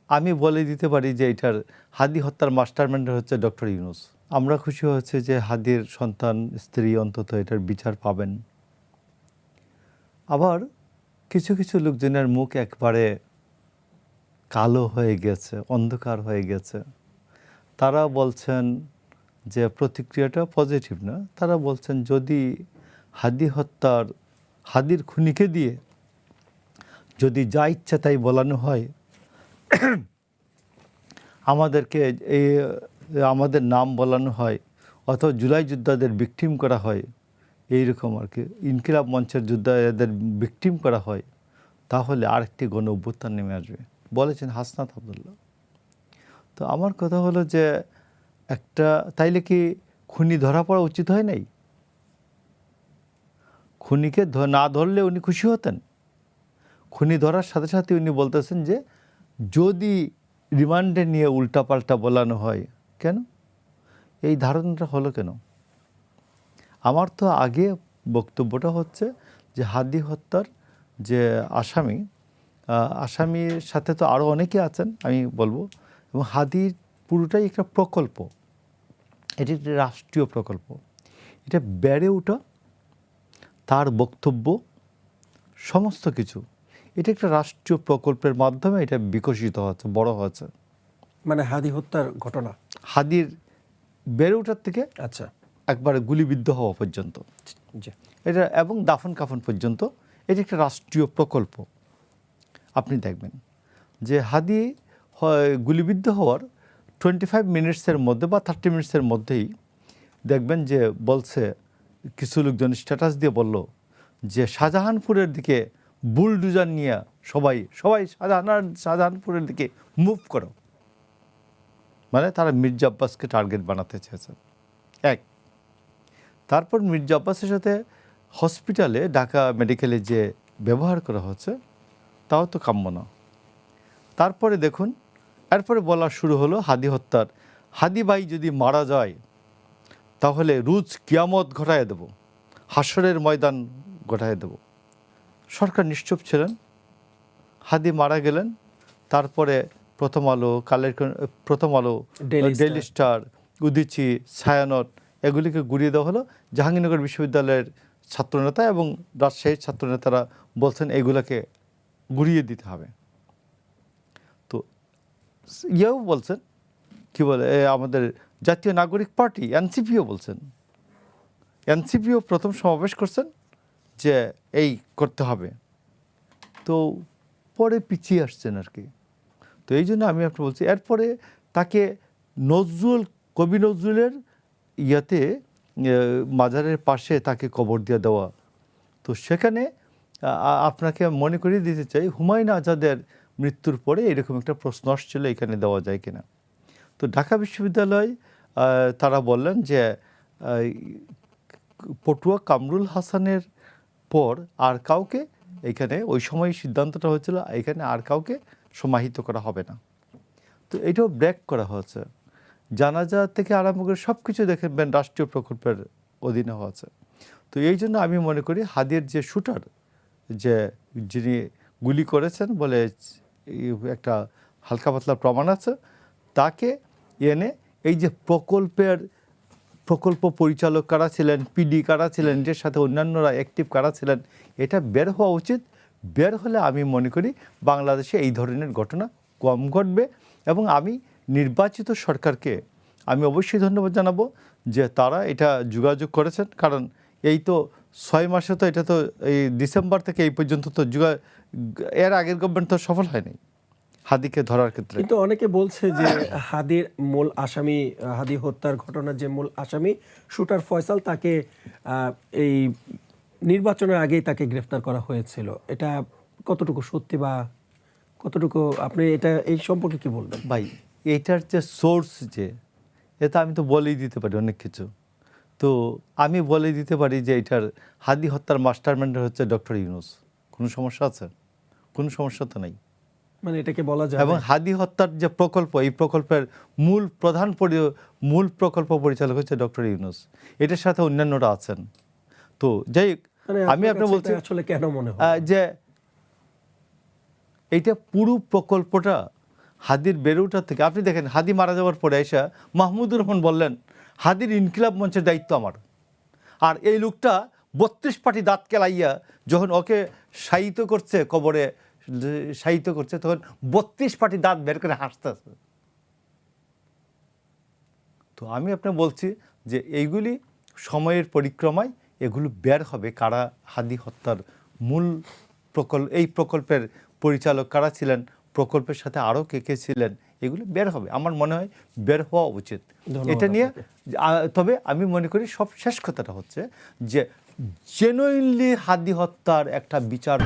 আমি বলে দিতে পারি যে এটার হাদি হত্যার মাস্টারমাইন্ড হচ্ছে ডক্টর ইউনূস। আমরা খুশি হয়েছে যে হাদির সন্তান স্ত্রী অন্তত এটার বিচার পাবেন। আবার কিছু কিছু লোকজনের মুখ একবারে কালো হয়ে গেছে, অন্ধকার হয়ে গেছে। তারা বলছেন যে প্রতিক্রিয়াটা পজিটিভ না। তারা বলছেন যদি হাদির খুনিকে দিয়ে যদি যা ইচ্ছা তাই বলানো হয়, আমাদেরকে এই আমাদের নাম বলানো হয়, অথবা জুলাই যোদ্ধাদের ভিকটিম করা হয়, এইরকম আর কি ইনকিলাব মঞ্চের যোদ্ধাদের ভিকটিম করা হয়, তাহলে আরেকটি গণ অভ্যুত্থান নেমে আসবে, বলেছেন হাসনাত আবদুল্লাহ। তো আমার কথা হলো যে একটা তাইলে কি খুনি ধরা পড়া উচিত হয় নাই? খুনিকে না ধরলে উনি খুশি হতেন? খুনি ধরার সাথে সাথে উনি বলতেছেন যে যদি রিমান্ডে নিয়ে উল্টাপাল্টা বলানো হয়, কেন এই ধারণাটা হলো কেন? আমার তো আগে বক্তব্যটা হচ্ছে যে হাদি হত্যার যে আসামির সাথে তো আরও অনেকে আছেন আমি বলবো, এবং হাদির পুরোটাই একটা প্রকল্প, এটি একটি রাষ্ট্রীয় প্রকল্প। এটা বেড়ে ওঠা, তার বক্তব্য, সমস্ত কিছু এটা একটা রাষ্ট্রীয় প্রকল্পের মাধ্যমে এটা বিকশিত হচ্ছে, বড় হচ্ছে। মানে হাদি হত্যার ঘটনা হাদির বেড়ে ওঠার থেকে আচ্ছা একবারে গুলিবিদ্ধ হওয়া পর্যন্ত জি এটা, এবং দাফন কাফন পর্যন্ত, এটা একটা রাষ্ট্রীয় প্রকল্প। আপনি দেখবেন যে হাদি গুলিবিদ্ধ হওয়ার 25 মিনিটসের মধ্যে বা 30 মিনিটসের মধ্যেই দেখবেন যে বলছে, কিছু লোকজন স্ট্যাটাস দিয়ে বলল যে শাহজাহানপুরের দিকে বুলডুজার নিয়ে সবাই শাহজাহানপুরের দিকে মুভ করো, মানে তারা মির্জা আব্বাসকে টার্গেট বানাতে চেয়েছে। এক, তারপর মির্জা আব্বাসের সাথে হসপিটালে ঢাকা মেডিকেলে যে ব্যবহার করা হচ্ছে তাও তো কাম্য না। তারপরে দেখুন, এরপরে বলা শুরু হলো হাদি হত্যার, হাদি ভাই যদি মারা যায় তাহলে রুজ কিয়ামত ঘটায় দেব, হাসরের ময়দান ঘটায় দেব। সরকার নিশ্চুপ ছিলেন। হাদি মারা গেলেন, তারপরে প্রথম আলো, ডেইলি স্টার, উদীচী, ছায়ানট এগুলিকে গুড়িয়ে দেওয়া হলো। জাহাঙ্গীরনগর বিশ্ববিদ্যালয়ের ছাত্রনেতা এবং রাজশাহীর ছাত্রনেতারা বলছেন এগুলোকে গুড়িয়ে দিতে হবে। তো ইয়েও বলছেন, কি বলে আমাদের জাতীয় নাগরিক পার্টি এনসিপিও বলছেন, এনসিপিও প্রথম সমাবেশ করছেন যে এই করতে হবে। তো পরে পিছিয়ে আসছেন আর কি। তো এই জন্য আমি আপনার বলছি, এরপরে তাকে কবি নজরুলের ইয়াতে মাজারের পাশে তাকে কবর দিয়ে দেওয়া। তো সেখানে আপনাকে মনে করিয়ে দিতে চাই, হুমায়ুন আজাদের মৃত্যুর পরে এরকম একটা প্রশ্ন আসছিল এখানে দেওয়া যায় কিনা। তো ঢাকা বিশ্ববিদ্যালয় তারা বললেন যে পটুয়া কামরুল হাসানের পর আর কাউকে এখানে, ওই সময় সিদ্ধান্তটা হয়েছিল এখানে আর কাউকে সমাহিত করা হবে না। তো এটাও ব্রেক করা হয়েছে। জানাজা থেকে আরম্ভ করে সব কিছু দেখবেন রাষ্ট্রীয় প্রকল্পের অধীনে হয়েছে। তো এই জন্য আমি মনে করি হাদির যে শুটার, যে যিনি গুলি করেছেন বলে একটা হালকা পাতলা প্রমাণ আছে, তাকে এনে এই যে প্রকল্প পরিচালক কারা ছিলেন, পিডি কারা ছিলেন, এর সাথে অন্যান্যরা অ্যাক্টিভ কারা ছিলেন, এটা বের হওয়া উচিত। বের হলে আমি মনে করি বাংলাদেশে এই ধরনের ঘটনা কম ঘটবে। এবং আমি নির্বাচিত সরকারকে আমি অবশ্যই ধন্যবাদ জানাবো যে তারা এটা যোগাযোগ করেছেন, কারণ এই তো 6 মাসে তো এটা তো এই ডিসেম্বর থেকে এই পর্যন্ত তো এর আগের গভর্নমেন্ট তো সফল হয়নি হাদিকে ধরার ক্ষেত্রে। কিন্তু অনেকে বলছে যে হাদির মূল আসামি, হাদি হত্যার ঘটনার যে মূল আসামি শুটার ফয়সাল, তাকে এই নির্বাচনের আগেই তাকে গ্রেফতার করা হয়েছিল। এটা কতটুকু সত্যি বা কতটুকু আপনি এটা এই সম্পর্কে কি বলবেন? ভাই এইটার যে সোর্স, যে এটা আমি তো বলেই দিতে পারি অনেক কিছু। তো আমি বলে দিতে পারি যে এটার হাদি হত্যার মাস্টারমাইন্ড হচ্ছে ডক্টর ইউনূস। কোনো সমস্যা আছে? কোনো সমস্যা তো নেই। মানে এটাকে বলা যায়। এবং হাদি হত্যার যে প্রকল্প, এই প্রকল্পের মূল প্রকল্প পরিচালক হচ্ছে ডক্টর ইউনূস। এটার সাথে অন্যান্যরা আছেন। তো যাই আমি আপনার বলছি আসলে কেন মনে হয় যে এইটা পুরো প্রকল্পটা হাদির বেড়ে ওঠার থেকে, আপনি দেখেন হাদি মারা যাওয়ার পরে এসে মাহমুদুর রহমান বললেন হাদির ইনকিলাব মঞ্চের দায়িত্ব আমার। আর এই লোকটা 32 পাটি দাঁত কেলাইয়া যখন ওকে শায়িত করছে, কবরে শায়িত করছে, তখন 32 পাটি দাঁত বের করে হাসতেছে। তো আমি আপনার বলছি যে এইগুলি সময়ের পরিক্রমায় এগুলো বের হবে, কারা হাদি হত্যার মূল এই প্রকল্পের পরিচালক কারা ছিলেন, প্রকল্পের সাথে আরও কে কে ছিলেন, এগুলো বের হবে। আমার মনে হয় বের হওয়া উচিত এটা নিয়ে। তবে আমি মনে করি সব শেষ কথাটা হচ্ছে যে জেনুইনলি হাদি হত্যার একটা বিচার